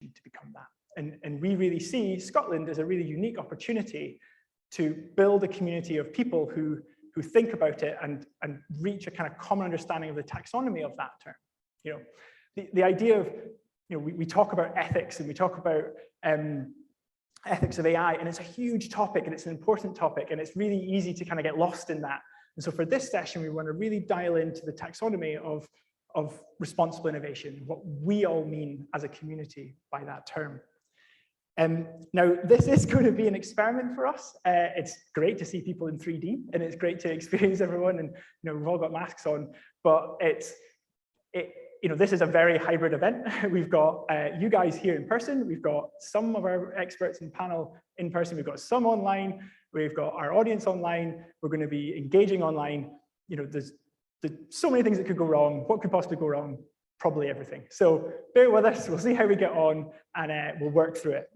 to become that. And we really see Scotland as a really unique opportunity to build a community of people who think about it and reach a kind of common understanding of the taxonomy of that term. You know, the idea of, you know, we talk about ethics and we talk about ethics of AI, and it's a huge topic and it's an important topic, and it's really easy to kind of get lost in that. And so for this session, we want to really dial into the taxonomy of responsible innovation, what we all mean as a community by that term. Now, this is going to be an experiment for us. It's great to see people in 3D, and it's great to experience everyone, and you know, we've all got masks on, but you know, this is a very hybrid event. We've got you guys here in person, we've got some of our experts in panel in person, we've got some online, we've got our audience online, we're going to be engaging online. You know, there's so many things that could go wrong. What could possibly go wrong? Probably everything. So bear with us, we'll see how we get on, and we'll work through it.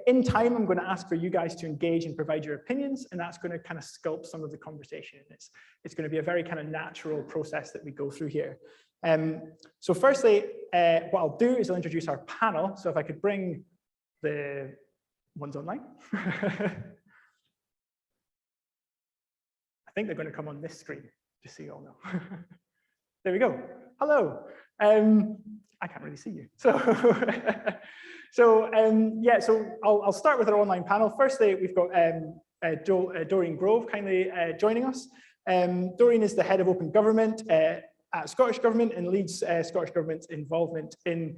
In time, I'm going to ask for you guys to engage and provide your opinions, and that's going to kind of sculpt some of the conversation. It's going to be a very kind of natural process that we go through here. So firstly, what I'll do is I'll introduce our panel. So if I could bring the ones online. I think they're going to come on this screen, just so you all know. There we go. Hello. I can't really see you. So, yeah, so I'll start with our online panel. Firstly, we've got Doreen Grove kindly joining us. Doreen is the head of open government at Scottish Government and leads Scottish Government's involvement in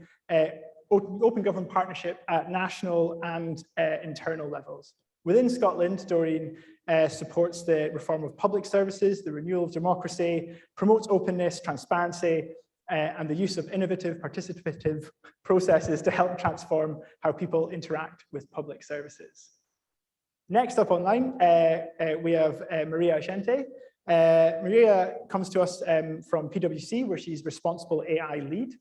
open government partnership at national and internal levels. Within Scotland, Doreen supports the reform of public services, the renewal of democracy, promotes openness, transparency, and the use of innovative, participative processes to help transform how people interact with public services. Next up online, we have Maria Ashente. Maria comes to us from PwC, where she's responsible AI lead,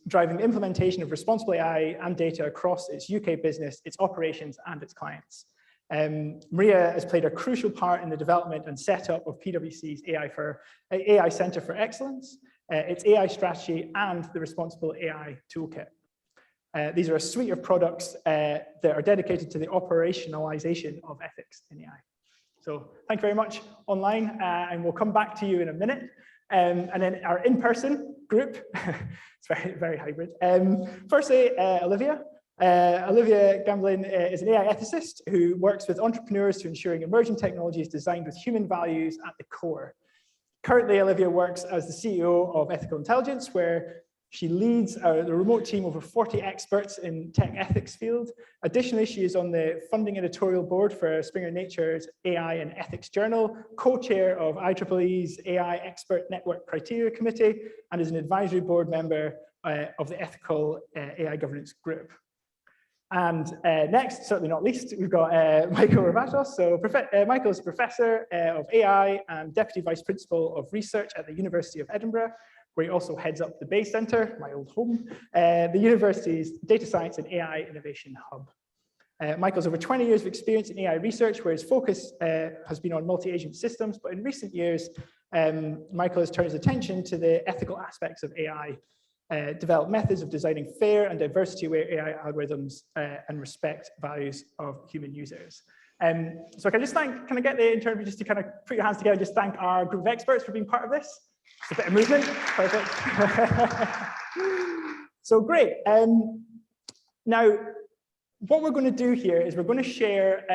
driving the implementation of responsible AI and data across its UK business, its operations, and its clients. Maria has played a crucial part in the development and setup of PwC's AI Centre for Excellence, its AI strategy, and the Responsible AI Toolkit. These are a suite of products that are dedicated to the operationalization of ethics in AI. So thank you very much online, and we'll come back to you in a minute. And then our in-person group, it's very, very hybrid. Firstly, Olivia. Olivia Gamblin is an AI ethicist who works with entrepreneurs to ensuring emerging technologies designed with human values at the core. Currently, Olivia works as the CEO of Ethical Intelligence, where she leads the remote team of over 40 experts in tech ethics field. Additionally, she is on the funding editorial board for Springer Nature's AI and Ethics Journal, co-chair of IEEE's AI Expert Network Criteria Committee, and is an advisory board member of the Ethical AI Governance Group. And next, certainly not least, we've got Michael Ravatos. So Michael is Professor of AI and Deputy Vice Principal of Research at the University of Edinburgh, where he also heads up the Bay Centre, my old home, the university's Data Science and AI Innovation Hub. Michael's over 20 years of experience in AI research, where his focus has been on multi-agent systems, but in recent years, Michael has turned his attention to the ethical aspects of AI, develop methods of designing fair and diversity-aware AI algorithms and respect values of human users. So can I just thank, can I get the interview just to kind of put your hands together, just thank our group of experts for being part of this. Just a bit of movement, perfect. So great. Now, what we're going to do here is we're going to share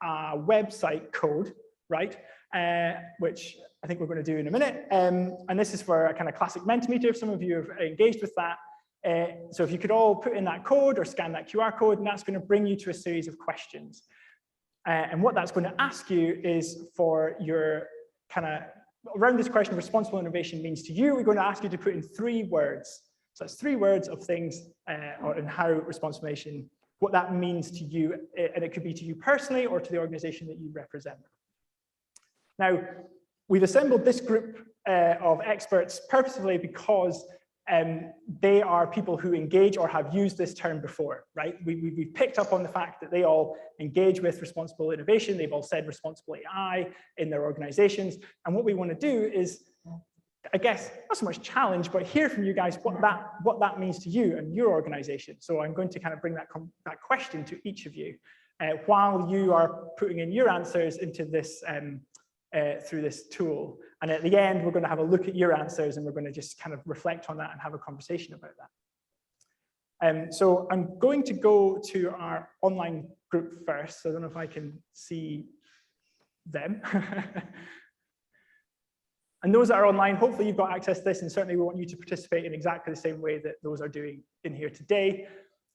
a website code, right? Which I think we're going to do in a minute. And this is for a kind of classic Mentimeter, if some of you have engaged with that. So if you could all put in that code or scan that QR code, and that's going to bring you to a series of questions. And what that's going to ask you is for your kind of, around this question of responsible innovation means to you, we're going to ask you to put in 3 words. So that's 3 words of things and how responsible innovation, what that means to you. And it could be to you personally or to the organization that you represent. Now, we've assembled this group of experts purposefully because they are people who engage or have used this term before, right? We've picked up on the fact that they all engage with responsible innovation. They've all said responsible AI in their organizations. And what we want to do is I guess, not so much challenge, but hear from you guys what that means to you and your organization. So I'm going to kind of bring that question to each of you while you are putting in your answers into this through this tool. And at the end, we're going to have a look at your answers and we're going to just kind of reflect on that and have a conversation about that. So I'm going to go to our online group first. So I don't know if I can see them. And those that are online, hopefully you've got access to this, and certainly we want you to participate in exactly the same way that those are doing in here today.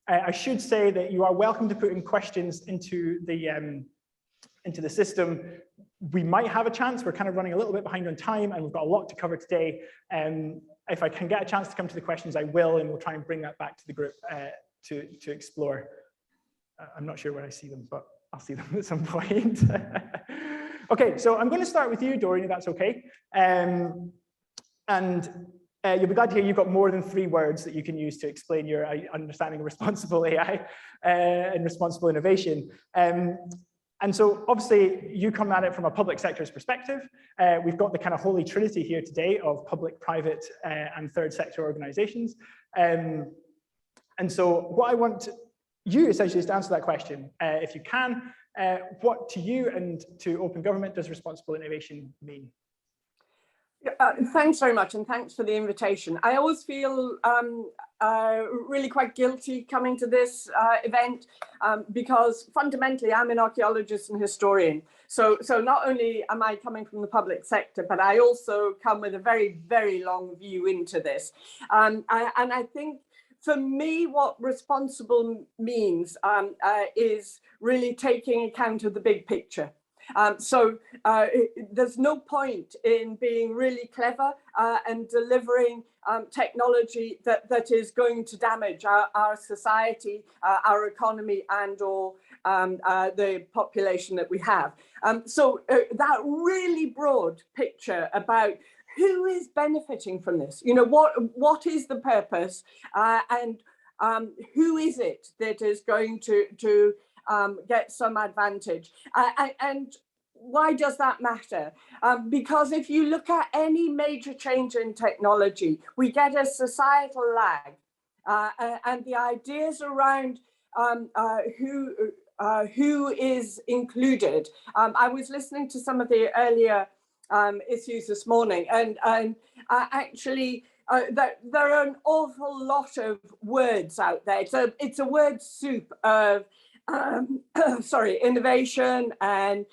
I should say that you are welcome to put in questions into the system. We might have a chance. We're kind of running a little bit behind on time, and we've got a lot to cover today. If I can get a chance to come to the questions, I will, and we'll try and bring that back to the group to explore. I'm not sure where I see them, but I'll see them at some point. Okay, so I'm going to start with you, Dorian, if that's okay. You'll be glad to hear you've got more than 3 words that you can use to explain your understanding of responsible AI and responsible innovation. And so obviously you come at it from a public sector's perspective. We've got the kind of holy trinity here today of public, private, and third sector organizations. And so what I want you essentially is to answer that question, if you can. What to you and to open government does responsible innovation mean? Thanks very much, and thanks for the invitation. I always feel really quite guilty coming to this event because fundamentally I'm an archaeologist and historian. So not only am I coming from the public sector, but I also come with a very, very long view into this. And I think for me, what responsible means is really taking account of the big picture. There's no point in being really clever and delivering technology that is going to damage our society, our economy, and or the population that we have. That really broad picture about who is benefiting from this? You know, what is the purpose, and who is it that is going to get some advantage? And why does that matter? Because if you look at any major change in technology, we get a societal lag, and the ideas around who is included. I was listening to some of the earlier issues this morning, and actually there are an awful lot of words out there. So it's a word soup of innovation and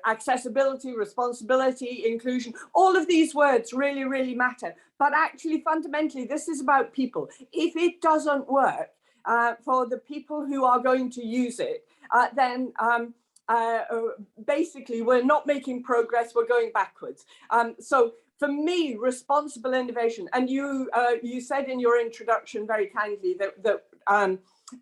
accessibility, responsibility, inclusion. All of these words really, really matter. But actually, fundamentally, this is about people. If it doesn't work for the people who are going to use it, then basically we're not making progress, we're going backwards. So for me, responsible innovation, and you said in your introduction very kindly that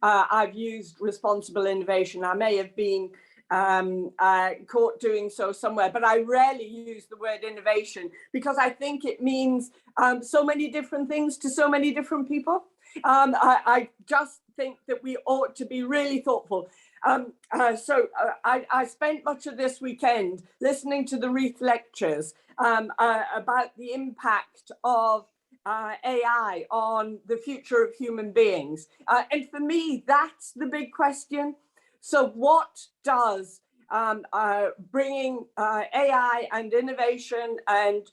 I've used responsible innovation. I may have been caught doing so somewhere, but I rarely use the word innovation because I think it means so many different things to so many different people. I just think that we ought to be really thoughtful. I spent much of this weekend listening to the Reith lectures about the impact of AI on the future of human beings. And for me, that's the big question. So what does bringing AI and innovation and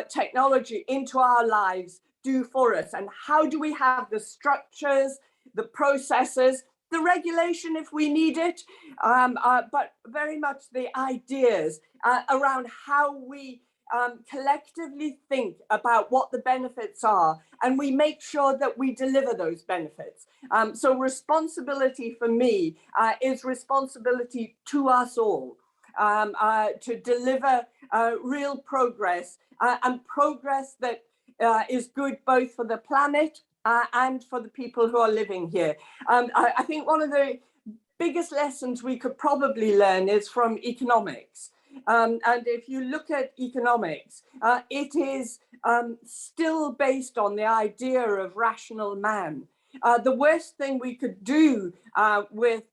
technology into our lives do for us? And how do we have the structures, the processes, the regulation if we need it, but very much the ideas around how we collectively think about what the benefits are, and we make sure that we deliver those benefits. So responsibility for me is responsibility to us all, to deliver real progress, and progress that is good both for the planet and for the people who are living here. I think one of the biggest lessons we could probably learn is from economics. And if you look at economics, it is still based on the idea of rational man. The worst thing we could do with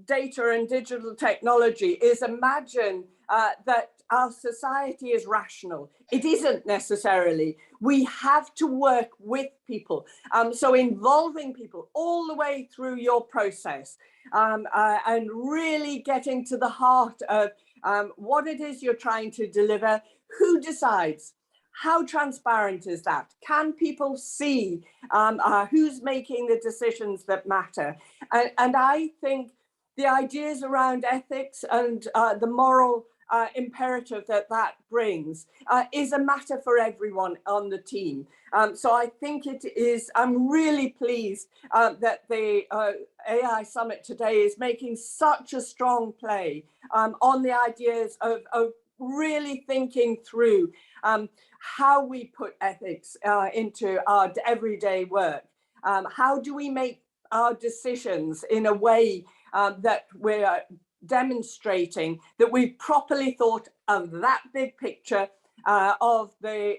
data and digital technology is imagine that our society is rational. It isn't necessarily. We have to work with people. So involving people all the way through your process, and really getting to the heart of what it is you're trying to deliver. Who decides? How transparent is that? Can people see who's making the decisions that matter? And I think the ideas around ethics and the moral imperative that that brings is a matter for everyone on the team. So I think it is, I'm really pleased that the AI Summit today is making such a strong play on the ideas of really thinking through how we put ethics into our everyday work. How do we make our decisions in a way that we're demonstrating that we've properly thought of that big picture of the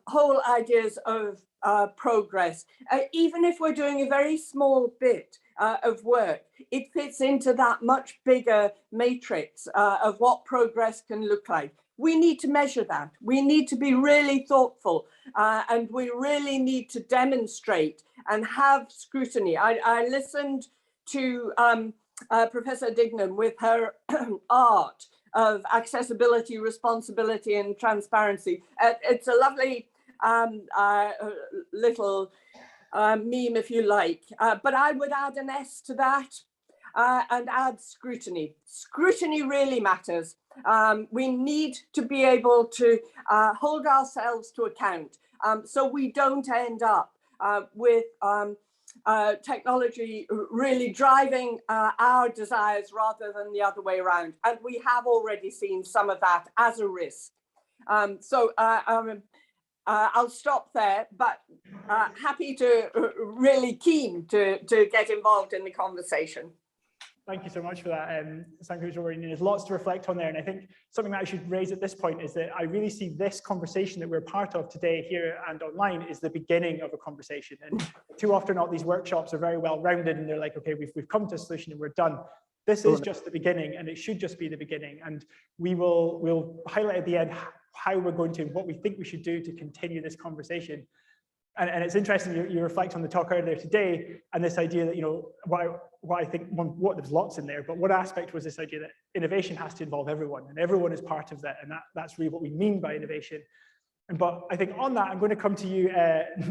whole ideas of progress. Even if we're doing a very small bit of work, it fits into that much bigger matrix of what progress can look like. We need to measure that. We need to be really thoughtful, and we really need to demonstrate and have scrutiny. I listened to Professor Dignam with her art of accessibility, responsibility, and transparency. It's a lovely little meme, if you like, but I would add an S to that and add scrutiny. Scrutiny really matters. We need to be able to hold ourselves to account so we don't end up with technology really driving our desires rather than the other way around. And we have already seen some of that as a risk. I'll stop there, but happy to, really keen to get involved in the conversation. Thank you so much for that, There's lots to reflect on there, and I think something that I should raise at this point is that I really see this conversation that we're part of today here and online is the beginning of a conversation. And too often, not these workshops are very well rounded, and they're like, okay, we've come to a solution and we're done. This is just the beginning, and it should just be the beginning. And we'll highlight at the end how we're going to, what we think we should do to continue this conversation. And it's interesting, you reflect on the talk earlier today, and this idea that, you know, what I think, there's lots in there, but one aspect was this idea that innovation has to involve everyone, and everyone is part of that, and that's really what we mean by innovation. But I think on that, I'm going to come to you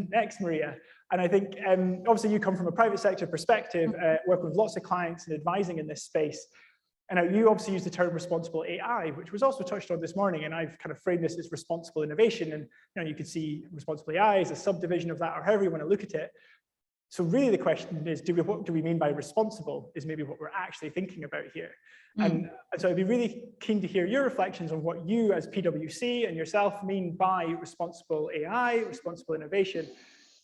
next, Maria. And I think, obviously, you come from a private sector perspective, working with lots of clients and advising in this space. And you obviously use the term responsible AI, which was also touched on this morning, and I've kind of framed this as responsible innovation. And you could see responsible AI as a subdivision of that, or however you want to look at it. So really the question is, what do we mean by responsible is maybe what we're actually thinking about here. And so I'd be really keen to hear your reflections on what you as PwC and yourself mean by responsible AI, responsible innovation.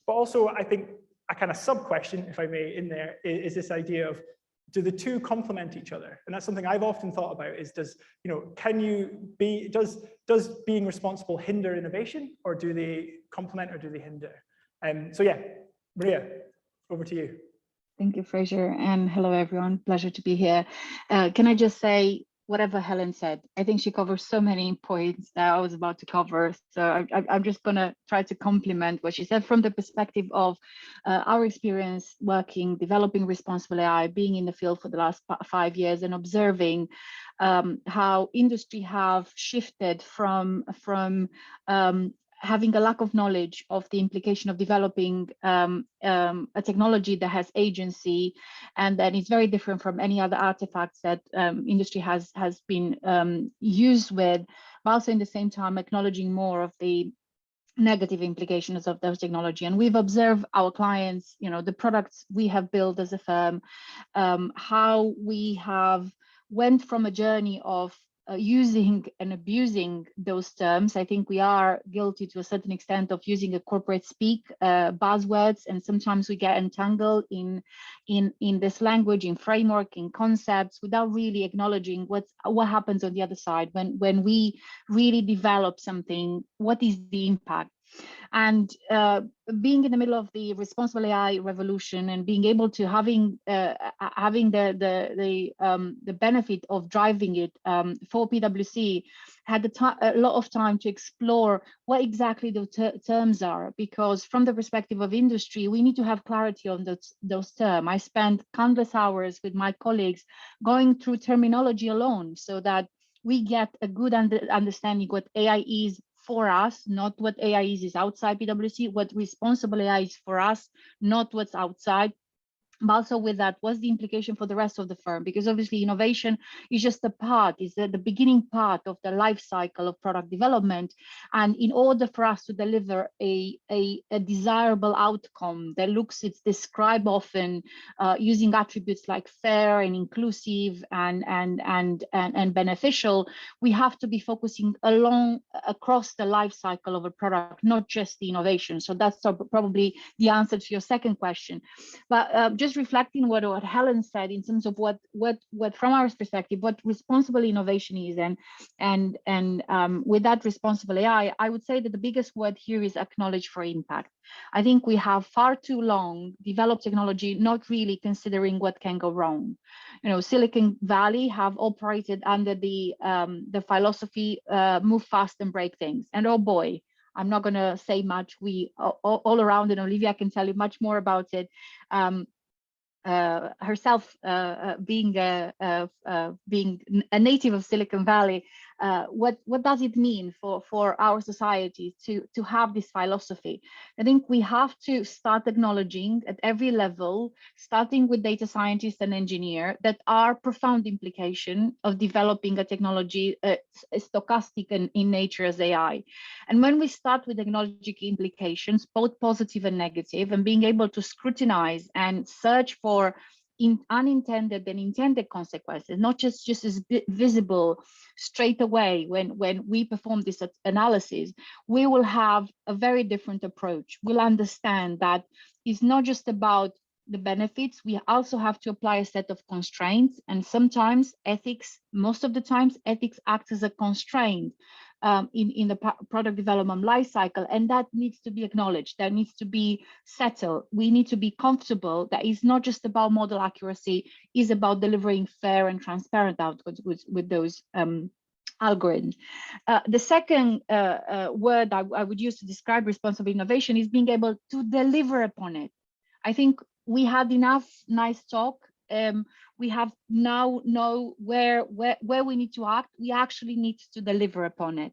But also I think a kind of sub-question, if I may, in there is this idea of, do the two complement each other? And that's something I've often thought about is, does being responsible hinder innovation, or do they complement, or do they hinder? So yeah, Maria, over to you. Thank you, Fraser, and hello everyone, pleasure to be here. Can I just say, whatever Helen said, I think she covers so many points that I was about to cover. So I'm just going to try to complement what she said from the perspective of our experience working, developing responsible AI, being in the field for the last 5 years and observing how industry have shifted from having a lack of knowledge of the implication of developing a technology that has agency, and then it's very different from any other artifacts that industry has been used with, but also in the same time acknowledging more of the negative implications of those technology. And we've observed our clients, the products we have built as a firm, how we have went from a journey of using and abusing those terms. I think we are guilty to a certain extent of using a corporate speak buzzwords, and sometimes we get entangled in this language, in framework, in concepts, without really acknowledging what happens on the other side when we really develop something. What is the impact? And being in the middle of the responsible AI revolution and being able to having the benefit of driving it for PwC, had a lot of time to explore what exactly the terms are, because from the perspective of industry, we need to have clarity on those terms. I spent countless hours with my colleagues going through terminology alone so that we get a good understanding what AI is for us, not what AI is outside PwC, what responsible AI is for us, not what's outside. But also with that, what's the implication for the rest of the firm? Because obviously innovation is just a part, is the beginning part of the life cycle of product development. And in order for us to deliver a desirable outcome that looks, it's described often using attributes like fair and inclusive and beneficial, we have to be focusing across the life cycle of a product, not just the innovation. So that's probably the answer to your second question. But just reflecting what Helen said in terms of what from our perspective, what responsible innovation is, and with that responsible AI, I would say that the biggest word here is acknowledge for impact. I think we have far too long developed technology, not really considering what can go wrong. You know, Silicon Valley have operated under the philosophy, move fast and break things. And oh boy, I'm not going to say much. We all around, and Olivia can tell you much more about it. Herself being a native of Silicon Valley, what does it mean for our society to have this philosophy? I think we have to start acknowledging at every level, starting with data scientists and engineer, that are profound implication of developing a technology stochastic in nature as AI. And when we start with acknowledging implications, both positive and negative, and being able to scrutinize and search for unintended and intended consequences, not just as visible straight away when we perform this analysis, we will have a very different approach. We'll understand that it's not just about the benefits, we also have to apply a set of constraints, and sometimes ethics, most of the times ethics acts as a constraint in the product development life cycle, and that needs to be acknowledged, that needs to be settled. We need to be comfortable that it's not just about model accuracy, it's about delivering fair and transparent outputs with those algorithms. The second word I would use to describe responsible innovation is being able to deliver upon it. I think we had enough nice talk. We have now know where we need to act. We actually need to deliver upon it,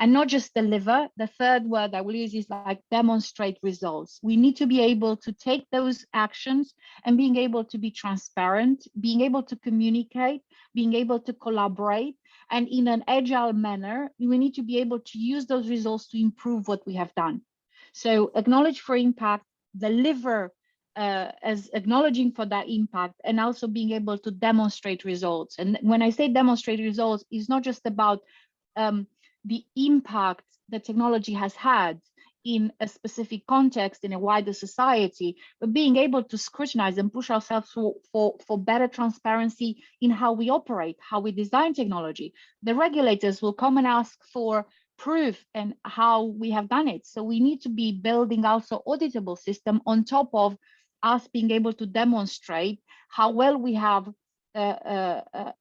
and not just deliver. The third word I will use is like demonstrate results. We need to be able to take those actions and being able to be transparent, being able to communicate, being able to collaborate, and in an agile manner, we need to be able to use those results to improve what we have done. So acknowledge for impact, deliver as acknowledging for that impact, and also being able to demonstrate results. And when I say demonstrate results, it's not just about the impact that technology has had in a specific context in a wider society, but being able to scrutinize and push ourselves for better transparency in how we operate, how we design technology. The regulators will come and ask for proof and how we have done it. So we need to be building also auditable system on top of us being able to demonstrate how well we have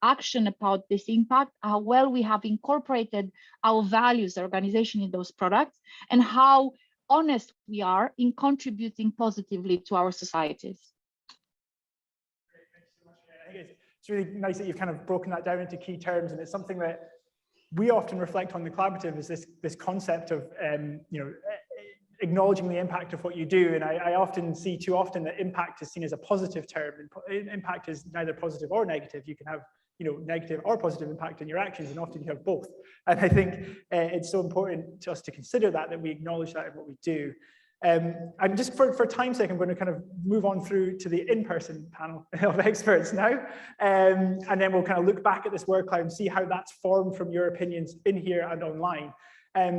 action about this impact, how well we have incorporated our values, our organization in those products, and how honest we are in contributing positively to our societies. I think it's really nice that you've kind of broken that down into key terms, and it's something that we often reflect on the collaborative, is this concept of acknowledging the impact of what you do. And I often see too often that impact is seen as a positive term, and impact is neither positive or negative. You can have negative or positive impact in your actions, and often you have both. And I think it's so important to us to consider that we acknowledge that in what we do. And just for time's sake, I'm going to kind of move on through to the in-person panel of experts now. And then we'll kind of look back at this word cloud and see how that's formed from your opinions in here and online.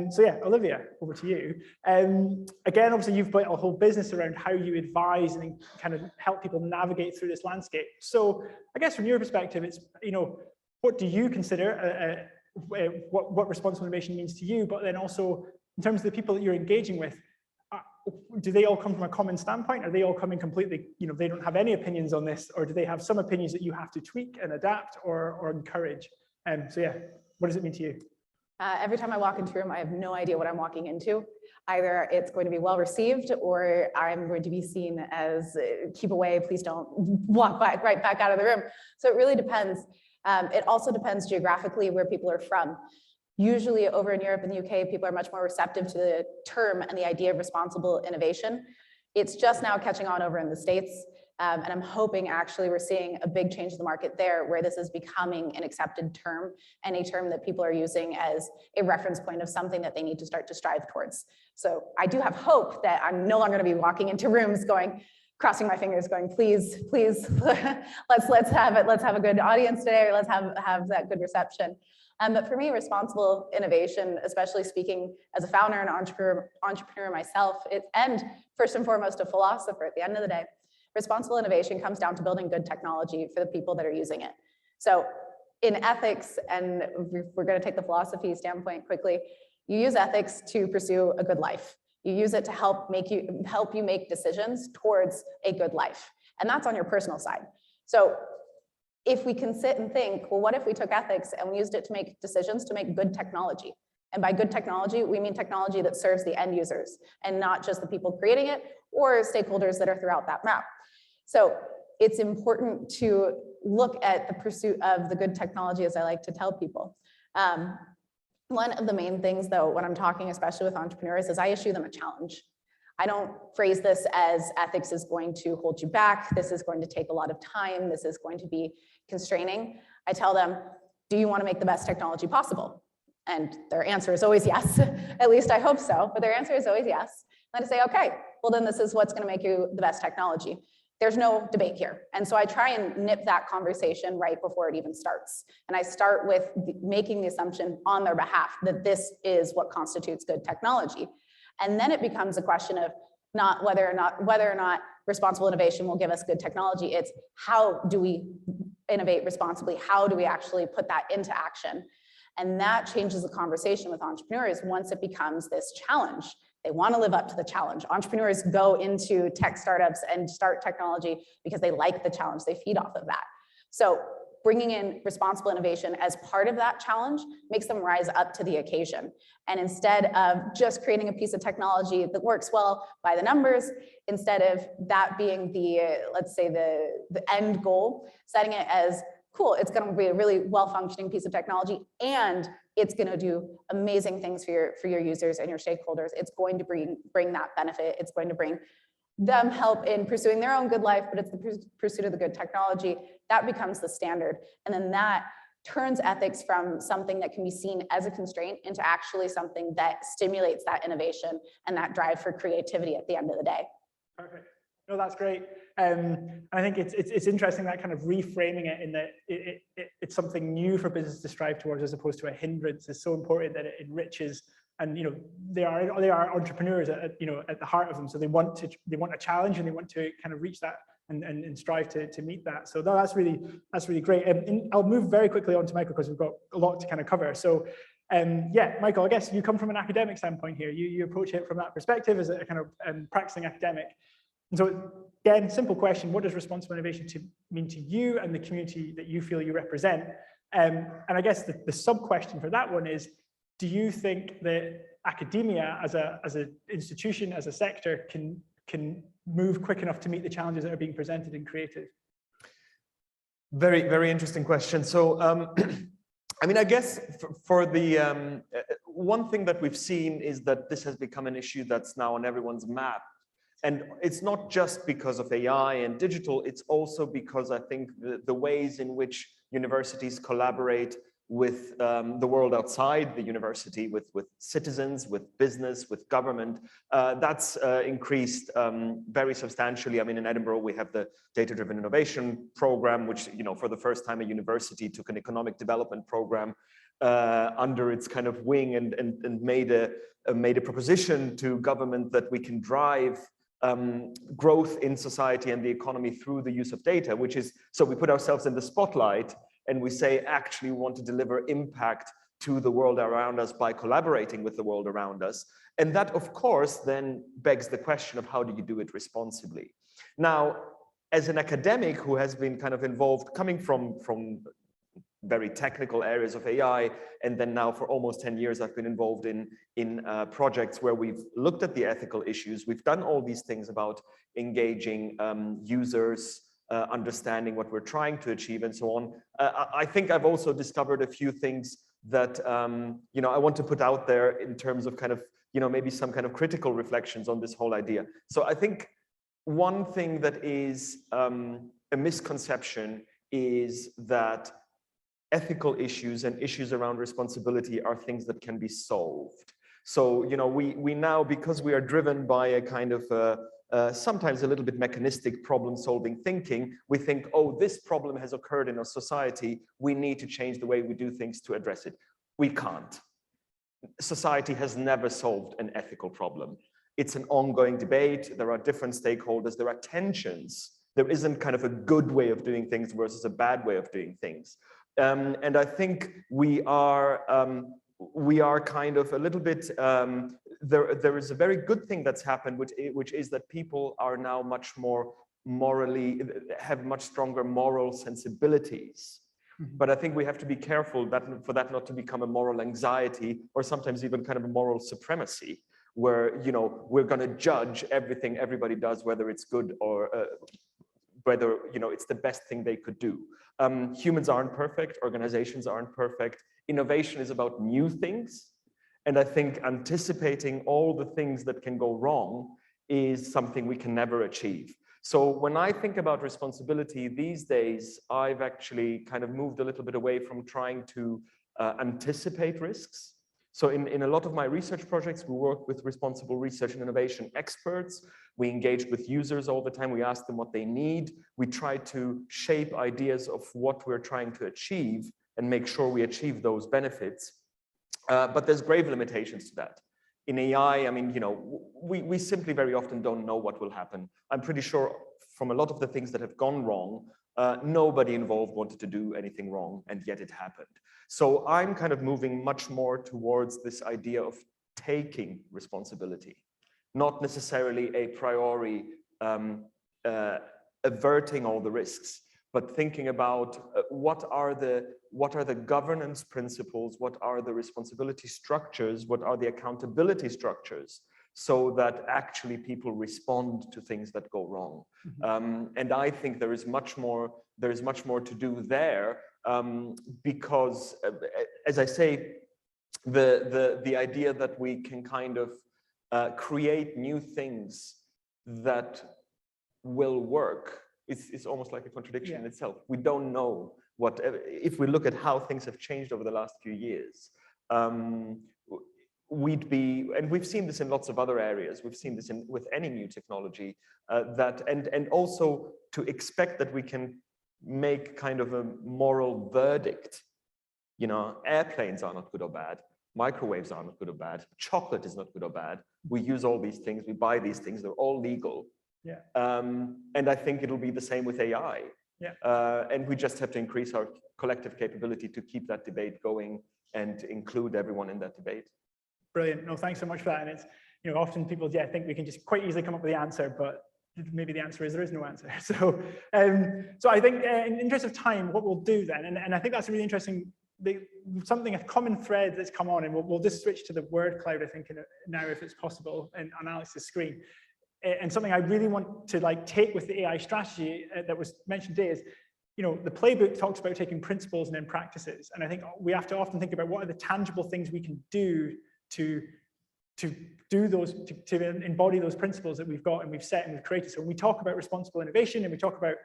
So yeah, Olivia, over to you. Again, obviously you've built a whole business around how you advise and kind of help people navigate through this landscape. So I guess from your perspective, it's, what do you consider what responsible innovation means to you, but then also in terms of the people that you're engaging with, do they all come from a common standpoint? Are they all coming completely, they don't have any opinions on this, or do they have some opinions that you have to tweak and adapt or encourage? So yeah, what does it mean to you? Every time I walk into a room, I have no idea what I'm walking into. Either it's going to be well received, or I'm going to be seen as keep away, please don't walk right back out of the room. So it really depends. It also depends geographically where people are from. Usually over in Europe and the UK, people are much more receptive to the term and the idea of responsible innovation. It's just now catching on over in the States. And I'm hoping actually we're seeing a big change in the market there, where this is becoming an accepted term and a term that people are using as a reference point of something that they need to start to strive towards. So I do have hope that I'm no longer going to be walking into rooms going, crossing my fingers going, please, let's have it. Let's have a good audience today, or let's have that good reception. But for me, responsible innovation, especially speaking as a founder and entrepreneur myself, and first and foremost, a philosopher at the end of the day, responsible innovation comes down to building good technology for the people that are using it. So in ethics, and we're going to take the philosophy standpoint quickly, you use ethics to pursue a good life. You use it to help you make decisions towards a good life. And that's on your personal side. So if we can sit and think, well, what if we took ethics and we used it to make decisions to make good technology? And by good technology, we mean technology that serves the end users and not just the people creating it or stakeholders that are throughout that map. So it's important to look at the pursuit of the good technology, as I like to tell people. One of the main things, though, when I'm talking, especially with entrepreneurs, is I issue them a challenge. I don't phrase this as ethics is going to hold you back. This is going to take a lot of time. This is going to be constraining. I tell them, do you want to make the best technology possible? And their answer is always yes. At least I hope so, but their answer is always yes. And I say, okay, well then this is what's going to make you the best technology. There's no debate here. And so I try and nip that conversation right before it even starts. And I start with making the assumption on their behalf that this is what constitutes good technology. And then it becomes a question of not whether or not responsible innovation will give us good technology. It's how do we innovate responsibly? How do we actually put that into action? And that changes the conversation with entrepreneurs once it becomes this challenge. They want to live up to the challenge. Entrepreneurs go into tech startups and start technology because they like the challenge. They feed off of that. So bringing in responsible innovation as part of that challenge makes them rise up to the occasion. And instead of just creating a piece of technology that works well by the numbers, instead of that being the, let's say the end goal, setting it as, cool, it's going to be a really well-functioning piece of technology, and it's going to do amazing things for your users and your stakeholders. It's going to bring that benefit. It's going to bring them help in pursuing their own good life, but it's the pursuit of the good technology. That becomes the standard. And then that turns ethics from something that can be seen as a constraint into actually something that stimulates that innovation and that drive for creativity at the end of the day. Perfect. No, that's great. I think it's interesting that kind of reframing it in that it's something new for business to strive towards as opposed to a hindrance is so important that it enriches. And they are entrepreneurs at the heart of them, so they want a challenge and they want to kind of reach that and strive to meet that. So that's really great. And I'll move very quickly on to Michael because we've got a lot to kind of cover. So yeah, Michael, I guess you come from an academic standpoint here. You approach it from that perspective as a kind of practicing academic. And so again, simple question: what does responsible innovation mean to you and the community that you feel you represent? And I guess the sub question for that one is: do you think that academia as an institution, as a sector, can move quick enough to meet the challenges that are being presented in creative? Very, very interesting question. So, I mean, I guess for the one thing that we've seen is that this has become an issue that's now on everyone's map. And it's not just because of AI and digital, it's also because I think the ways in which universities collaborate with the world outside the university, with citizens, with business, with government, that's increased very substantially. I mean, in Edinburgh, we have the Data-Driven Innovation Program, which, for the first time, a university took an economic development program under its kind of wing and made a proposition to government that we can drive growth in society and the economy through the use of data, which is, so we put ourselves in the spotlight and we say, actually, we want to deliver impact to the world around us by collaborating with the world around us. And that, of course, then begs the question of how do you do it responsibly? Now, as an academic who has been kind of involved, coming from very technical areas of AI, and then now for almost 10 years, I've been involved in projects where we've looked at the ethical issues. We've done all these things about engaging users, understanding what we're trying to achieve, and so on. I think I've also discovered a few things that you know, I want to put out there in terms of kind of, you know, maybe some kind of critical reflections on this whole idea. So I think one thing that is a misconception is that ethical issues and issues around responsibility are things that can be solved. So, you know, we now, because we are driven by a kind of sometimes a little bit mechanistic problem-solving thinking, we think, oh, this problem has occurred in our society, we need to change the way we do things to address it. We can't. Society has never solved an ethical problem. It's an ongoing debate. There are different stakeholders. There are tensions. There isn't kind of a good way of doing things versus a bad way of doing things. And I think we are kind of a little bit, there is a very good thing that's happened, which is that people are now much more morally, have much stronger moral sensibilities. But I think we have to be careful for that not to become a moral anxiety, or sometimes even kind of a moral supremacy, where, you know, we're going to judge everything everybody does, whether it's good or whether, you know, it's the best thing they could do. Humans aren't perfect, organizations aren't perfect. Innovation is about new things. And I think anticipating all the things that can go wrong is something we can never achieve. So when I think about responsibility these days, I've actually kind of moved a little bit away from trying to anticipate risks. So in a lot of my research projects, we work with responsible research and innovation experts. We engage with users all the time. We ask them what they need. We try to shape ideas of what we're trying to achieve and make sure we achieve those benefits. But there's grave limitations to that. In AI, I mean, you know, we simply very often don't know what will happen. I'm pretty sure from a lot of the things that have gone wrong, nobody involved wanted to do anything wrong, and yet it happened. So I'm kind of moving much more towards this idea of taking responsibility, not necessarily a priori averting all the risks, but thinking about what are the governance principles, what are the responsibility structures, what are the accountability structures, so that actually people respond to things that go wrong. And I think there is much more to do there, because, as I say, the idea that we can kind of create new things that will work is almost like a contradiction in itself. We don't know what, if we look at how things have changed over the last few years, we'd be, and we've seen this in lots of other areas, we've seen this with any new technology, and also to expect that we can make kind of a moral verdict. You know, airplanes are not good or bad, microwaves are not good or bad, chocolate is not good or bad. We use all these things, we buy these things, they're all legal. And I think it'll be the same with AI. And we just have to increase our collective capability to keep that debate going and include everyone in that debate. Brilliant. No, thanks so much for that. And it's, you know, often people, think we can just quite easily come up with the answer, but maybe the answer is there is no answer. So, so I think in the interest of time, what we'll do then, and I think that's a really interesting, a common thread that's come on, and we'll just switch to the word cloud, I think, now, if it's possible, on Alex's screen. And something I really want to take with the AI strategy that was mentioned today is, you know, the playbook talks about taking principles and then practices. And I think we have to often think about what are the tangible things we can do to do those, to embody those principles that we've got and we've set and we've created. So when we talk about responsible innovation and we talk about,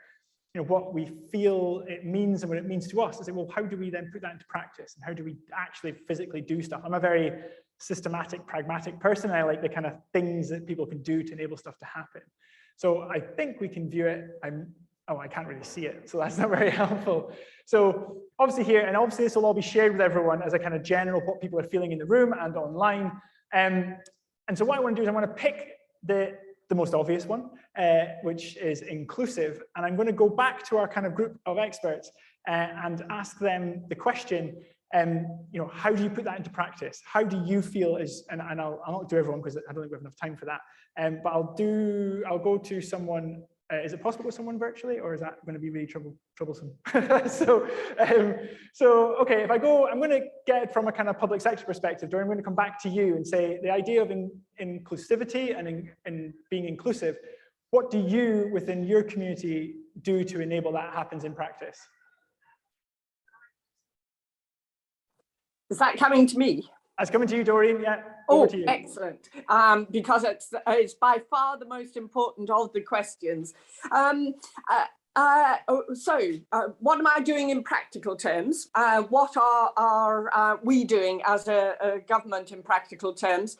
you know, what we feel it means and what it means to us, I say, well, how do we then put that into practice? And how do we actually physically do stuff? I'm a very systematic, pragmatic person. I like the kind of things that people can do to enable stuff to happen. So I think we can view it. Oh, I can't really see it, so that's not very helpful. So obviously here, and obviously this will all be shared with everyone as a kind of general what people are feeling in the room and online. And so what I want to do is I want to pick the most obvious one, which is inclusive. And I'm going to go back to our kind of group of experts and ask them the question, how do you put that into practice? How do you feel is, and I'll not do everyone because I don't think we have enough time for that, but I'll go to someone. Is it possible with someone virtually, or is that going to be really troublesome? so okay, if I go, I'm going to get it from a kind of public sector perspective. Dorian, I'm going to come back to you and say the idea of inclusivity and in being inclusive. What do you within your community do to enable that happens in practice? Is that coming to me? That's coming to you, Dorian. Yeah. Oh, to you. Excellent. Because it's by far the most important of the questions. What am I doing in practical terms? What are we doing as a government in practical terms?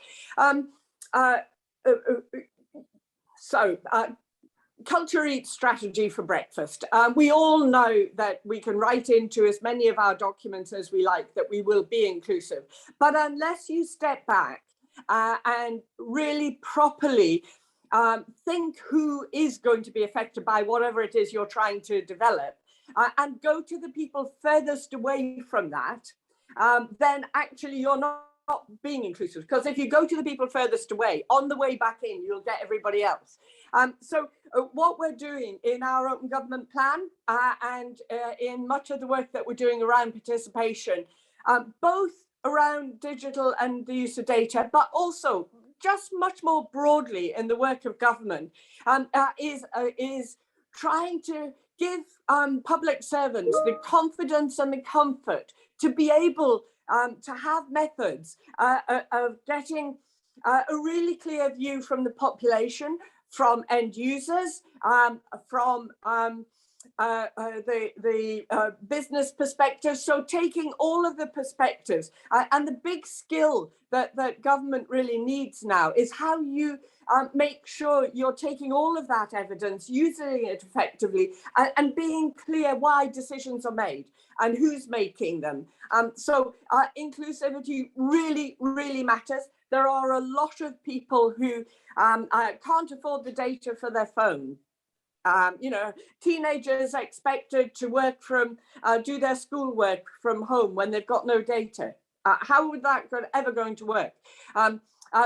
Culture eats strategy for breakfast. We all know that we can write into as many of our documents as we like that we will be inclusive. But unless you step back and really properly think who is going to be affected by whatever it is you're trying to develop and go to the people furthest away from that, then actually you're not being inclusive. Because if you go to the people furthest away, on the way back in, you'll get everybody else. What we're doing in our open government plan and in much of the work that we're doing around participation, both around digital and the use of data, but also just much more broadly in the work of government, is trying to give public servants the confidence and the comfort to be able to have methods of getting a really clear view from the population, from end users, from the business perspective. So taking all of the perspectives and the big skill that government really needs now is how you make sure you're taking all of that evidence, using it effectively, and being clear why decisions are made and who's making them. Inclusivity really, really matters. There are a lot of people who can't afford the data for their phone. Teenagers expected to work from, do their schoolwork from home when they've got no data. How would that ever going to work?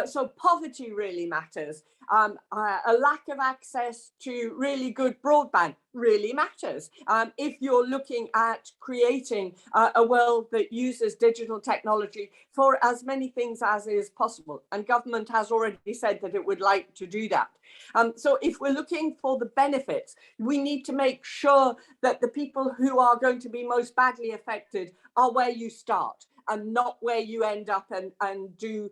So poverty really matters. A lack of access to really good broadband really matters. If you're looking at creating a world that uses digital technology for as many things as is possible, and government has already said that it would like to do that. So if we're looking for the benefits, we need to make sure that the people who are going to be most badly affected are where you start and not where you end up and do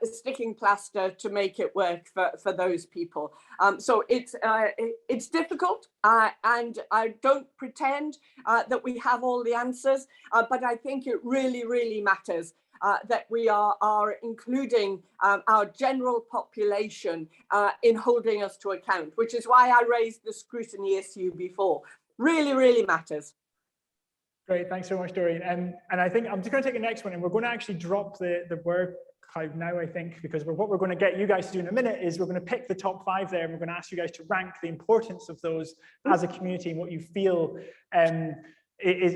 sticking plaster to make it work for those people. So it's difficult, and I don't pretend that we have all the answers, but I think it really, really matters that we are including our general population in holding us to account, which is why I raised the scrutiny issue before. Really, really matters. Great, thanks so much, Dorian. And I think I'm just going to take the next one, and we're going to actually drop the word cloud now, I think, because what we're going to get you guys to do in a minute is we're going to pick the top 5 there, and we're going to ask you guys to rank the importance of those as a community and what you feel is,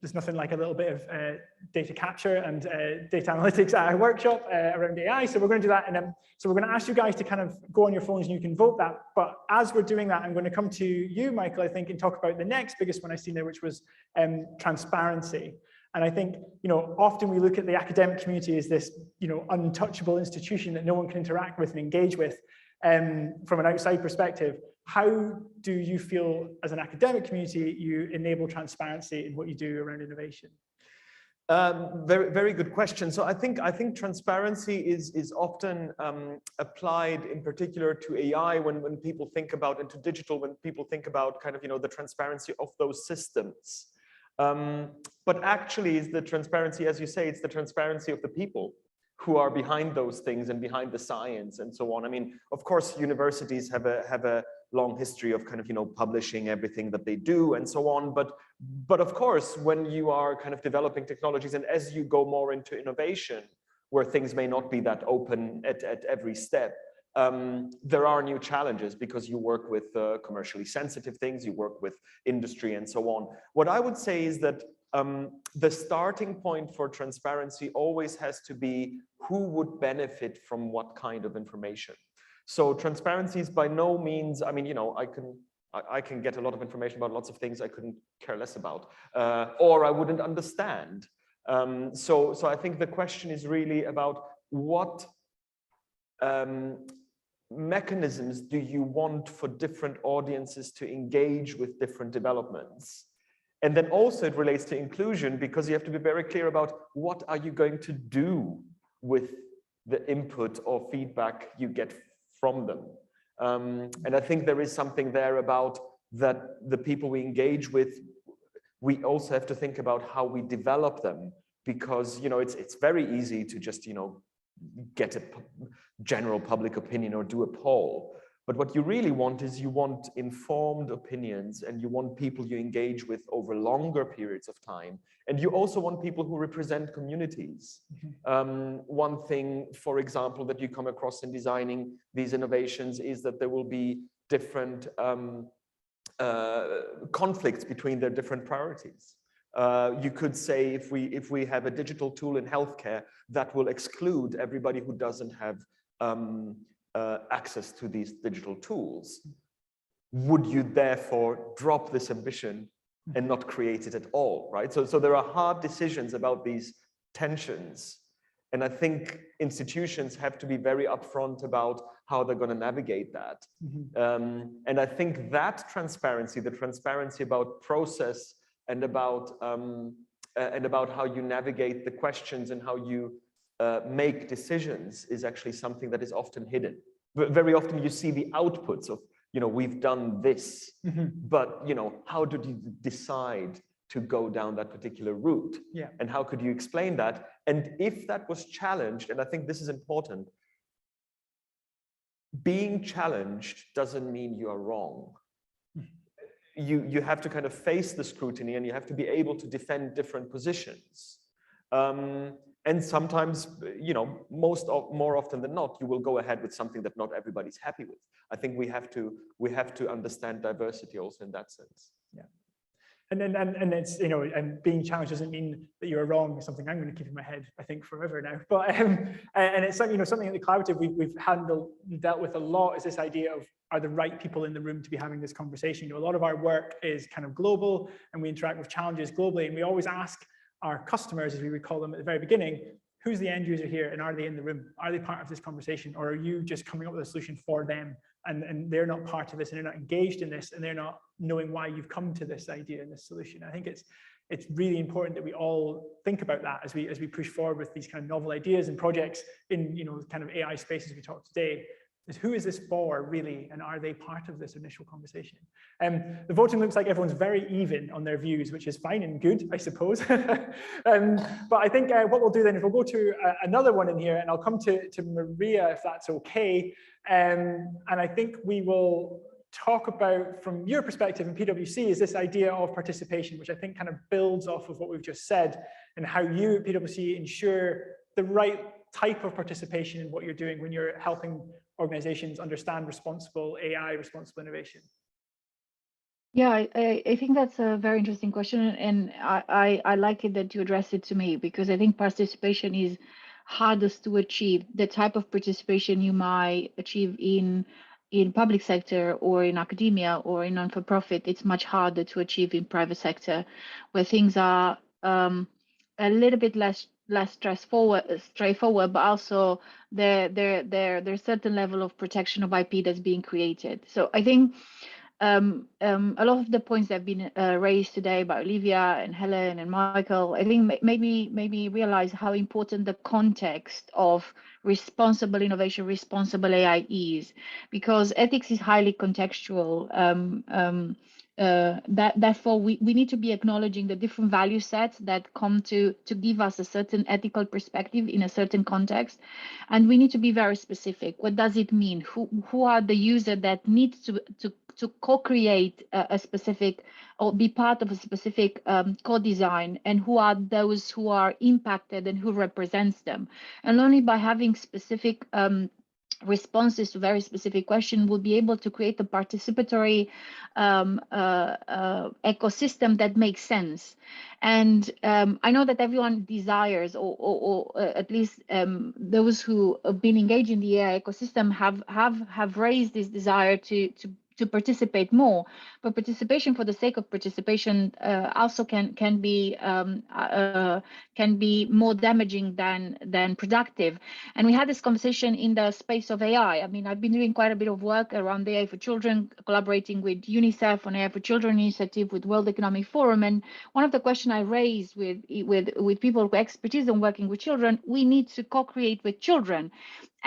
there's nothing like a little bit of data capture and data analytics at a workshop around AI. So we're going to do that. And so we're going to ask you guys to kind of go on your phones and you can vote that. But as we're doing that, I'm going to come to you, Michael, I think, and talk about the next biggest one I've seen there, which was transparency. And I think, often we look at the academic community as this, untouchable institution that no one can interact with and engage with from an outside perspective. How do you feel as an academic community you enable transparency in what you do around innovation? Very, very good question. So I think transparency is often applied in particular to AI when people think about into digital, when people think about kind of the transparency of those systems. But actually, is the transparency, as you say, it's the transparency of the people who are behind those things and behind the science and so on. I mean, of course, universities have a long history of kind of publishing everything that they do and so on. But of course, when you are kind of developing technologies and as you go more into innovation, where things may not be that open at every step, there are new challenges because you work with commercially sensitive things, you work with industry and so on. What I would say is that the starting point for transparency always has to be who would benefit from what kind of information. So transparency is by no means, I mean, you know, I can get a lot of information about lots of things I couldn't care less about, or I wouldn't understand. So I think the question is really about what mechanisms do you want for different audiences to engage with different developments? And then also it relates to inclusion, because you have to be very clear about what are you going to do with the input or feedback you get from them. And I think there is something there about that the people we engage with, we also have to think about how we develop them, because, you know, it's very easy to just, you know, get a general public opinion or do a poll. But what you really want is you want informed opinions, and you want people you engage with over longer periods of time. And you also want people who represent communities. One thing, for example, that you come across in designing these innovations is that there will be different conflicts between their different priorities. You could say if we have a digital tool in healthcare that will exclude everybody who doesn't have access to these digital tools, would you therefore drop this ambition and not create it at all, right? So there are hard decisions about these tensions. And I think institutions have to be very upfront about how they're going to navigate that. And I think that transparency, the transparency about process and about how you navigate the questions and how you make decisions, is actually something that is often hidden. Very often you see the outputs of, you know, we've done this, but, you know, how did you decide to go down that particular route? Yeah. And how could you explain that? And if that was challenged, and I think this is important, being challenged doesn't mean you are wrong. You have to kind of face the scrutiny, and you have to be able to defend different positions. And sometimes, you know, more often than not, you will go ahead with something that not everybody's happy with. I think we have to understand diversity also in that sense. Yeah. And it's, you know, and being challenged doesn't mean that you're wrong. It's something I'm going to keep in my head, I think, forever now. But and it's something, you know, something at the Collaborative we've dealt with a lot, is this idea of, are the right people in the room to be having this conversation? You know, a lot of our work is kind of global, and we interact with challenges globally, and we always ask our customers, as we would call them at the very beginning, who's the end user here, and are they in the room? Are they part of this conversation, or are you just coming up with a solution for them, and they're not part of this, and they're not engaged in this, and they're not knowing why you've come to this idea and this solution? I think it's really important that we all think about that as we push forward with these kind of novel ideas and projects in, you know, kind of AI spaces we talked today. Is who is this for, really, and are they part of this initial conversation? The voting looks like everyone's very even on their views, which is fine and good, I suppose. But I think what we'll do then is we'll go to another one in here, and I'll come to Maria, if that's okay. And I think we will talk about, from your perspective in PwC, is this idea of participation, which I think kind of builds off of what we've just said, and how you at PwC ensure the right type of participation in what you're doing when you're helping organizations understand responsible AI, responsible innovation. Yeah, I think that's a very interesting question, and I like it that you address it to me, because I think participation is hardest to achieve. The type of participation you might achieve in public sector or in academia or in non-for-profit, it's much harder to achieve in private sector, where things are a little bit less straightforward, but also there's a certain level of protection of IP that's being created. So I think a lot of the points that have been raised today by Olivia and Helen and Michael, I think maybe realize how important the context of responsible innovation, responsible AI is, because ethics is highly contextual. Therefore, we need to be acknowledging the different value sets that come to give us a certain ethical perspective in a certain context, and we need to be very specific. What does it mean? Who are the users that need to co-create a specific or be part of a specific co-design, and who are those who are impacted and who represents them? And only by having specific responses to very specific questions will be able to create a participatory ecosystem that makes sense. And I know that everyone desires, or at least those who have been engaged in the AI ecosystem have raised this desire to participate more, but participation for the sake of participation also can be more damaging than productive. And we had this conversation in the space of AI. I mean, I've been doing quite a bit of work around AI for children, collaborating with UNICEF on AI for Children initiative, with World Economic Forum. And one of the questions I raised with people with expertise in working with children, we need to co-create with children.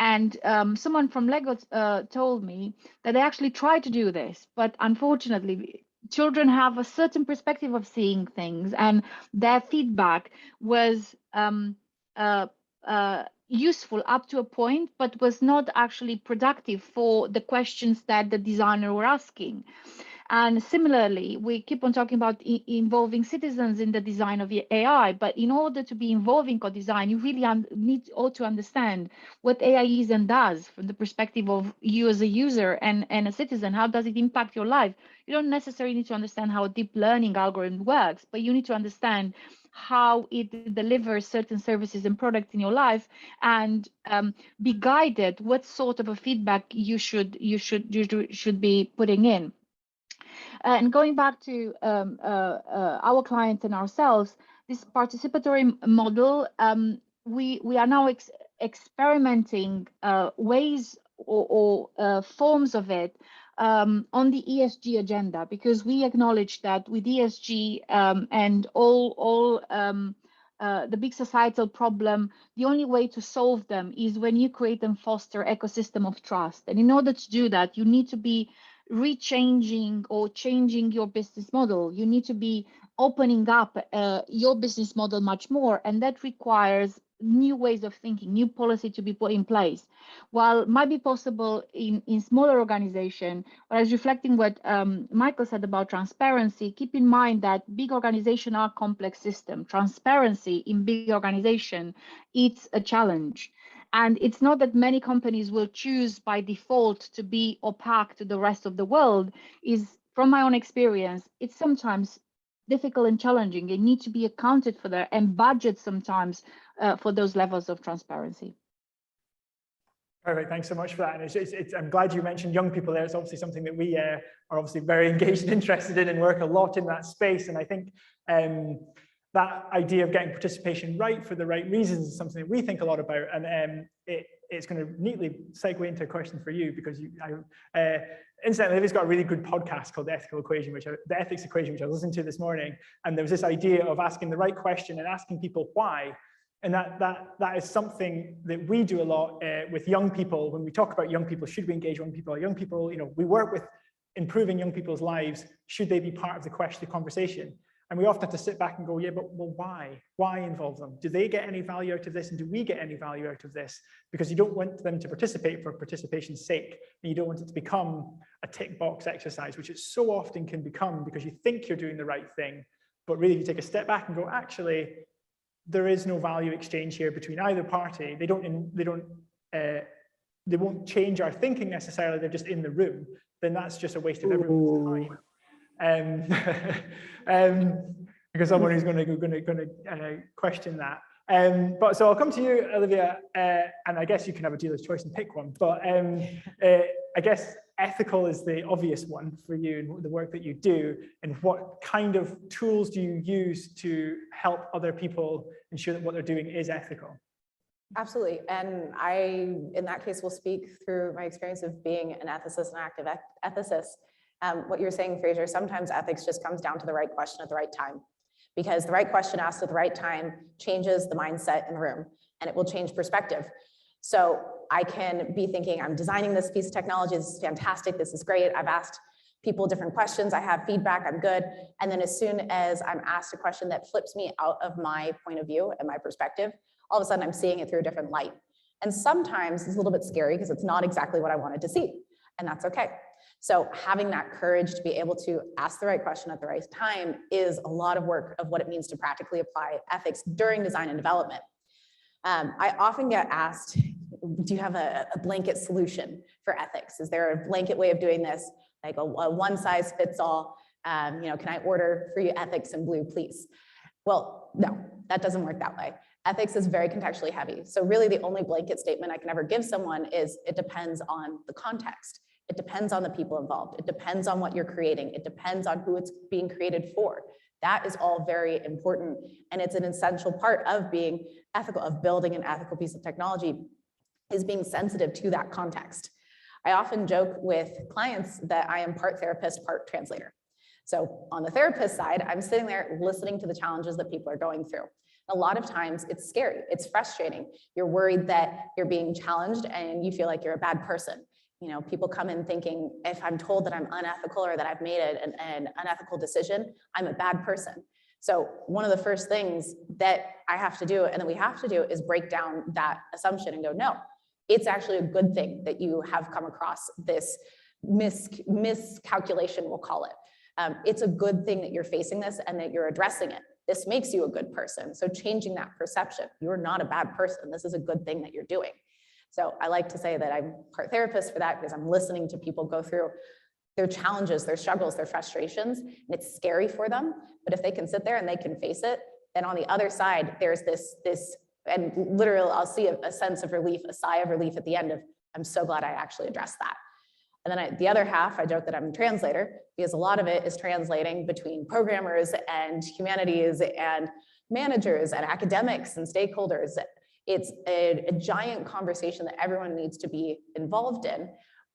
And someone from Lagos told me that they actually tried to do this, but unfortunately, children have a certain perspective of seeing things, and their feedback was useful up to a point, but was not actually productive for the questions that the designer were asking. And similarly, we keep on talking about involving citizens in the design of the AI, but in order to be involved in co-design, you really need to understand what AI is and does from the perspective of you as a user and a citizen. How does it impact your life? You don't necessarily need to understand how a deep learning algorithm works, but you need to understand how it delivers certain services and products in your life, and be guided what sort of a feedback you should be putting in. And going back to our clients and ourselves, this participatory model, we are now experimenting ways or forms of it on the ESG agenda, because we acknowledge that with ESG and all the big societal problem, the only way to solve them is when you create and foster ecosystem of trust. And in order to do that, you need to be rechanging or changing your business model. You need to be opening up your business model much more, and that requires new ways of thinking, new policy to be put in place. While it might be possible in smaller organization, but I was reflecting what Michael said about transparency, keep in mind that big organizations are complex systems. Transparency in big organization, it's a challenge. And it's not that many companies will choose by default to be opaque to the rest of the world. Is from my own experience, it's sometimes difficult and challenging. They need to be accounted for there and budget sometimes for those levels of transparency. Perfect, thanks so much for that. And I'm glad you mentioned young people there. It's obviously something that we are obviously very engaged and interested in and work a lot in that space. And I think that idea of getting participation right for the right reasons is something that we think a lot about. And it's going to neatly segue into a question for you, because incidentally, Livy's got a really good podcast called The Ethics Equation, which I listened to this morning. And there was this idea of asking the right question and asking people why. And that is something that we do a lot with young people. When we talk about young people, should we engage young people? Young people, we work with improving young people's lives. Should they be part of the conversation? And we often have to sit back and go, yeah, but well, why? Why involve them? Do they get any value out of this? And do we get any value out of this? Because you don't want them to participate for participation's sake. And you don't want it to become a tick box exercise, which it so often can become because you think you're doing the right thing. But really, if you take a step back and go, actually, there is no value exchange here between either party. They won't change our thinking necessarily. They're just in the room. Then that's just a waste of everyone's time. Because someone who's going to question that. But so I'll come to you, Olivia, and I guess you can have a dealer's choice and pick one. But I guess ethical is the obvious one for you and the work that you do. And what kind of tools do you use to help other people ensure that what they're doing is ethical? Absolutely. And I, in that case, will speak through my experience of being an ethicist and active ethicist. What you're saying, Fraser, sometimes ethics just comes down to the right question at the right time, because the right question asked at the right time changes the mindset in the room, and it will change perspective. So I can be thinking, I'm designing this piece of technology, this is fantastic, this is great. I've asked people different questions, I have feedback, I'm good. And then as soon as I'm asked a question that flips me out of my point of view and my perspective, all of a sudden I'm seeing it through a different light. And sometimes it's a little bit scary because it's not exactly what I wanted to see, and that's okay. So having that courage to be able to ask the right question at the right time is a lot of work of what it means to practically apply ethics during design and development. I often get asked, do you have a blanket solution for ethics? Is there a blanket way of doing this? Like a one size fits all, can I order for you ethics in blue, please? Well, no, that doesn't work that way. Ethics is very contextually heavy. So really the only blanket statement I can ever give someone is it depends on the context. It depends on the people involved. It depends on what you're creating. It depends on who it's being created for. That is all very important. And it's an essential part of being ethical, of building an ethical piece of technology, is being sensitive to that context. I often joke with clients that I am part therapist, part translator. So on the therapist side, I'm sitting there listening to the challenges that people are going through. A lot of times it's scary, it's frustrating. You're worried that you're being challenged and you feel like you're a bad person. People come in thinking, if I'm told that I'm unethical or that I've made an unethical decision, I'm a bad person. So one of the first things that I have to do, and that we have to do, is break down that assumption and go, no, it's actually a good thing that you have come across this miscalculation, we'll call it. It's a good thing that you're facing this and that you're addressing it. This makes you a good person. So changing that perception, you're not a bad person. This is a good thing that you're doing. So I like to say that I'm part therapist for that, because I'm listening to people go through their challenges, their struggles, their frustrations, and it's scary for them. But if they can sit there and they can face it, then on the other side, there's this, and literally I'll see a sense of relief, a sigh of relief at the end of, I'm so glad I actually addressed that. And then the other half, I joke that I'm a translator, because a lot of it is translating between programmers and humanities and managers and academics and stakeholders. It's a giant conversation that everyone needs to be involved in,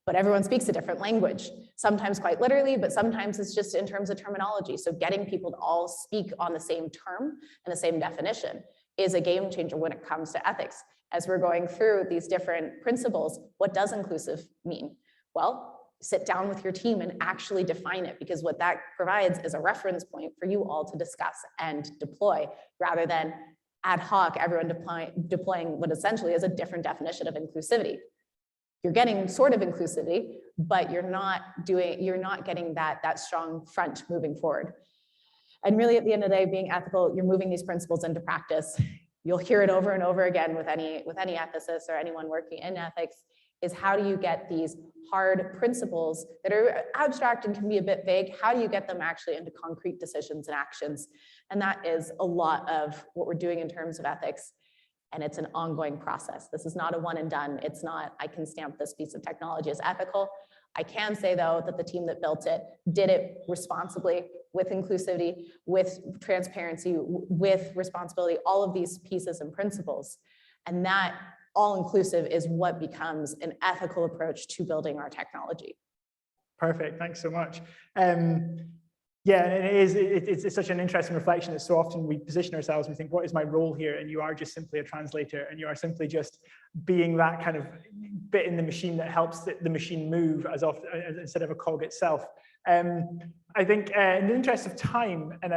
but everyone speaks a different language, sometimes quite literally, but sometimes it's just in terms of terminology. So getting people to all speak on the same term and the same definition is a game changer when it comes to ethics. As we're going through these different principles, what does inclusive mean? Well, sit down with your team and actually define it, because what that provides is a reference point for you all to discuss and deploy, rather than ad hoc, everyone deploying what essentially is a different definition of inclusivity. You're getting sort of inclusivity, but you're not getting that strong front moving forward. And really at the end of the day, being ethical, you're moving these principles into practice. You'll hear it over and over again with any ethicist or anyone working in ethics, is how do you get these hard principles that are abstract and can be a bit vague, how do you get them actually into concrete decisions and actions? And that is a lot of what we're doing in terms of ethics. And it's an ongoing process. This is not a one and done. It's not, I can stamp this piece of technology as ethical. I can say though that the team that built it did it responsibly, with inclusivity, with transparency, with responsibility, all of these pieces and principles. And that all-inclusive is what becomes an ethical approach to building our technology. Perfect, thanks so much. Yeah, it's such an interesting reflection that so often we position ourselves and we think, what is my role here? And you are just simply a translator, and you are simply just being that kind of bit in the machine that helps the machine move as often instead of a cog itself. I think in the interest of time, and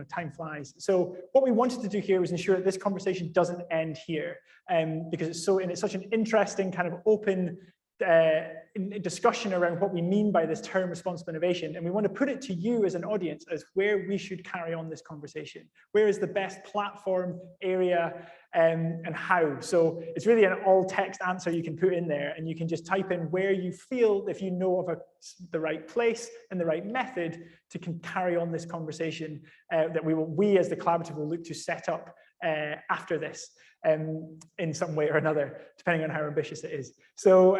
time flies. So what we wanted to do here was ensure that this conversation doesn't end here, because it's such an interesting kind of open discussion around what we mean by this term responsible innovation. And we want to put it to you as an audience as where we should carry on this conversation. Where is the best platform, area, and how? So it's really an all text answer you can put in there, and you can just type in where you feel, if you know of the right place and the right method to carry on this conversation that we as the collaborative will look to set up after this in some way or another, depending on how ambitious it is. So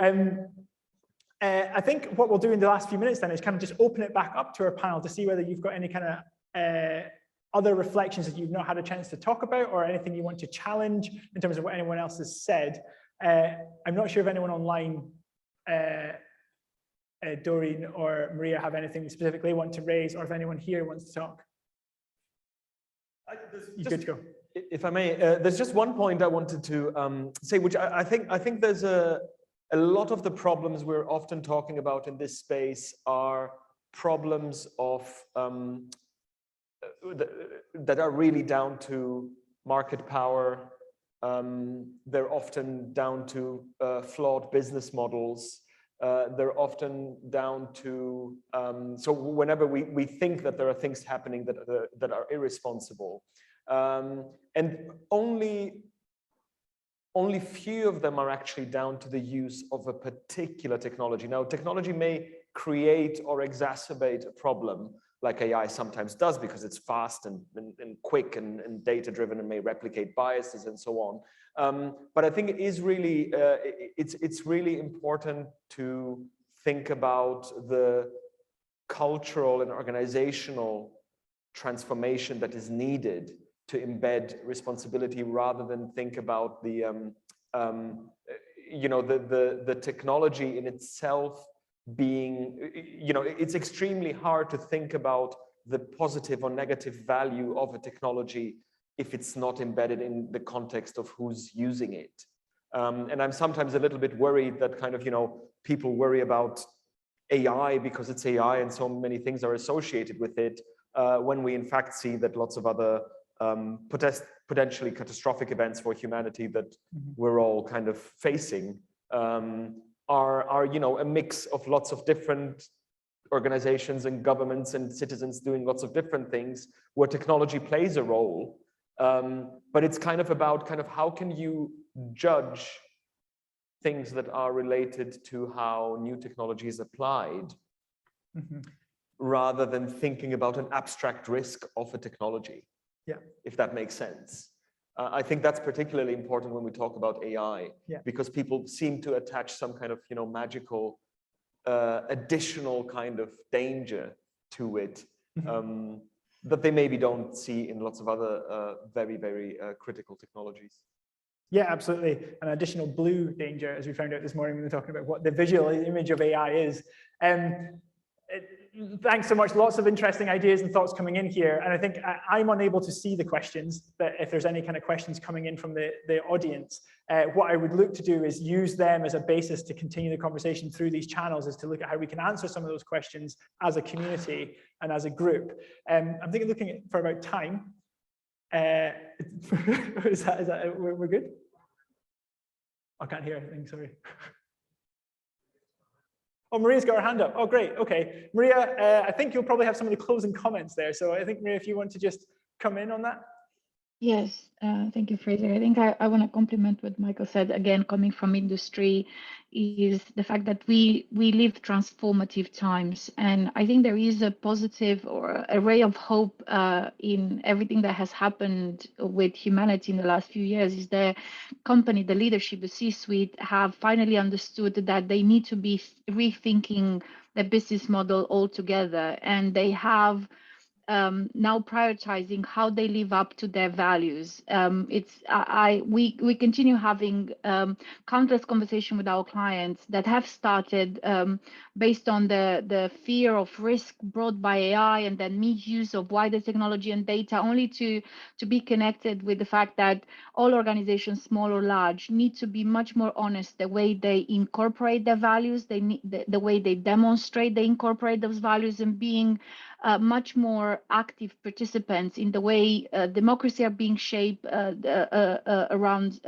I think what we'll do in the last few minutes then is kind of just open it back up to our panel to see whether you've got any kind of other reflections that you've not had a chance to talk about, or anything you want to challenge in terms of what anyone else has said. I'm not sure if anyone online, Doreen or Maria, have anything specifically they want to raise, or if anyone here wants to talk. You're good to go. If I may, there's just one point I wanted to say, which I think there's a lot of the problems we're often talking about in this space are problems of that are really down to market power. They're often down to flawed business models. They're often down to so whenever we think that there are things happening that are irresponsible. And only only few of them are actually down to the use of a particular technology. Now, technology may create or exacerbate a problem, like AI sometimes does, because it's fast and quick and data-driven and may replicate biases and so on. But I think it is really, it's really important to think about the cultural and organizational transformation that is needed to embed responsibility, rather than think about the, the technology in itself being, it's extremely hard to think about the positive or negative value of a technology if it's not embedded in the context of who's using it. And I'm sometimes a little bit worried that kind of, people worry about AI because it's AI and so many things are associated with it, when we in fact see that lots of other potentially catastrophic events for humanity that we're all kind of facing are a mix of lots of different organizations and governments and citizens doing lots of different things where technology plays a role. But it's kind of about how can you judge things that are related to how new technology is applied, rather than thinking about an abstract risk of a technology. Yeah, if that makes sense. I think that's particularly important when we talk about AI, because people seem to attach some kind of magical additional kind of danger to it, that they maybe don't see in lots of other very, very critical technologies. Yeah, absolutely. An additional blue danger, as we found out this morning when we were talking about what the visual image of AI is. Thanks so much. Lots of interesting ideas and thoughts coming in here. And I think I'm unable to see the questions, but if there's any kind of questions coming in from the audience, what I would look to do is use them as a basis to continue the conversation through these channels, is to look at how we can answer some of those questions as a community and as a group. I'm looking for about time. Is that we're good? I can't hear anything, sorry. Oh, Maria's got her hand up. Oh, great. Okay. Maria, I think you'll probably have some of the closing comments there. So I think, Maria, if you want to just come in on that. Yes, thank you, Fraser. I think I want to compliment what Michael said. Again, coming from industry, is the fact that we live transformative times. And I think there is a positive or a ray of hope in everything that has happened with humanity in the last few years. Is the company, the leadership, the C-suite have finally understood that they need to be rethinking the business model altogether. And they have now prioritizing how they live up to their values. We continue having countless conversations with our clients that have started based on the fear of risk brought by AI and then misuse of wider technology and data, only to be connected with the fact that all organizations, small or large, need to be much more honest the way they incorporate their values, the way they demonstrate they incorporate those values, and being much more active participants in the way democracy are being shaped, around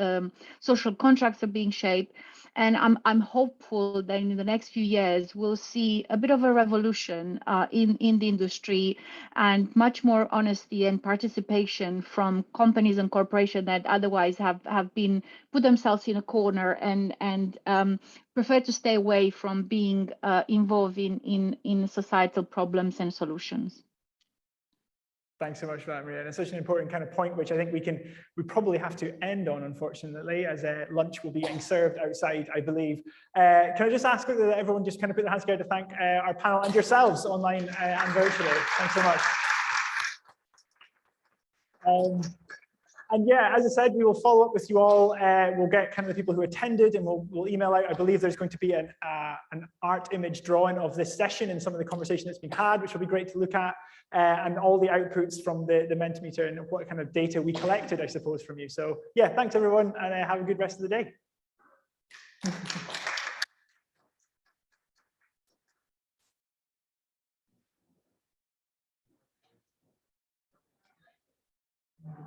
social contracts are being shaped. And I'm hopeful that in the next few years, we'll see a bit of a revolution in the industry, and much more honesty and participation from companies and corporations that otherwise have been put themselves in a corner and prefer to stay away from being involved in societal problems and solutions. Thanks so much for that, Maria. And it's such an important kind of point, which I think we probably have to end on, unfortunately, as lunch will be getting served outside, I believe. Can I just ask quickly that everyone just kind of put their hands together to thank our panel and yourselves online and virtually. Thanks so much. And yeah, as I said, we will follow up with you all. We'll get kind of the people who attended, and we'll email out. I believe there's going to be an art image drawing of this session and some of the conversation that's been had, which will be great to look at, and all the outputs from the Mentimeter and what kind of data we collected, I suppose, from you. So yeah, thanks everyone, and have a good rest of the day.